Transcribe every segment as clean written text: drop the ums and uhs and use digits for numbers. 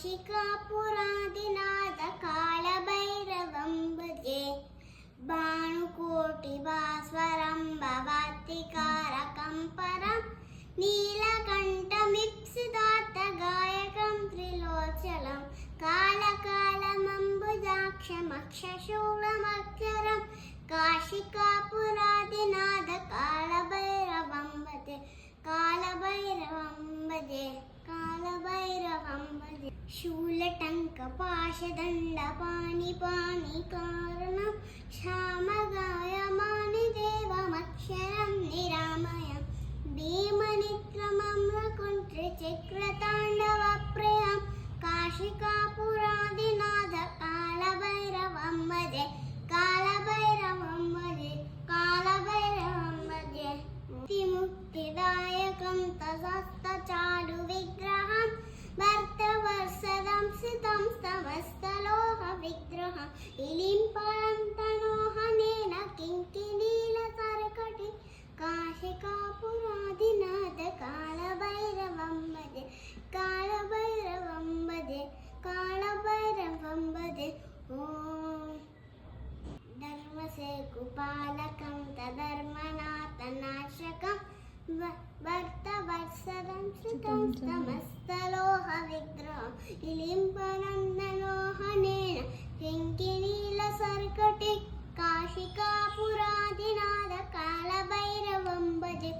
काशिकापुरादिनाथ कालभैरवं भजे भानुकोटिभास्वरं भवात्तिकारकं परं नीलकण्ठमीप्सितार्थगायकं त्रिलोचनं कालकालमम्बुजाक्षमक्षशूलमक्षरं काशिकापुरादिनाथ कालभैरवं भजे कालभैरवं भजे कालभैरवं भजे शूलटङ्कपाशदण्डपाणिपाणिकारणं श्यामगायमानिदेवमक्षरं निरामयं भीमनित्रमम्रकुण्ठचक्रताण्डवप्रियं काशिकापुरादिनाथ कालभैरवं भजे कालभैरवं भजे कालभैरवं भजे मुक्तिदायकं ततस्तचारुविग्रहं भर्तवर्षदं सितं समस्तलोहविग्रहं इलिम्पलं तनोहनेन किङ्किणीलसरकटि काशिकापुरादिनाथ कालभैरवं भजे कालभैरवं भजे कालभैरवं भजे ॐ धर्मसेतुपालकं तधर्मनाथनाशकं भर्तवत्सलं श्रितं समस्तलोहविग्रहं इलिम्पनन्दनोहनेन किङ्किणीलसर्कटे काशिकापुरादिनाथ कालभैरवं भजे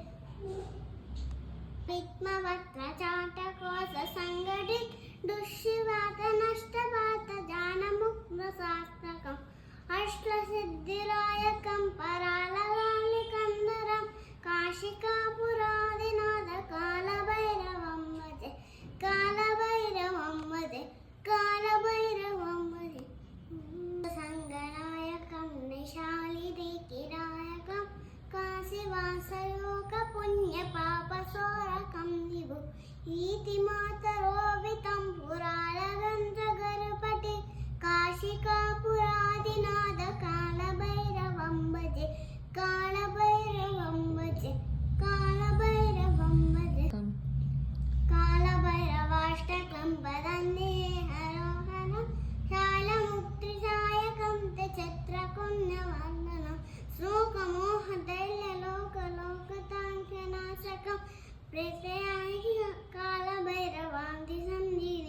विद्मवक्त्रचाटकोससङ्घटित दुःशिवातनष्टपातजानमुग्धशास्त्रकम् अष्टसिद्धिरायकं पराललालिकन्दरं काशिकापुरादिनाथ कालभैरवं भजे काल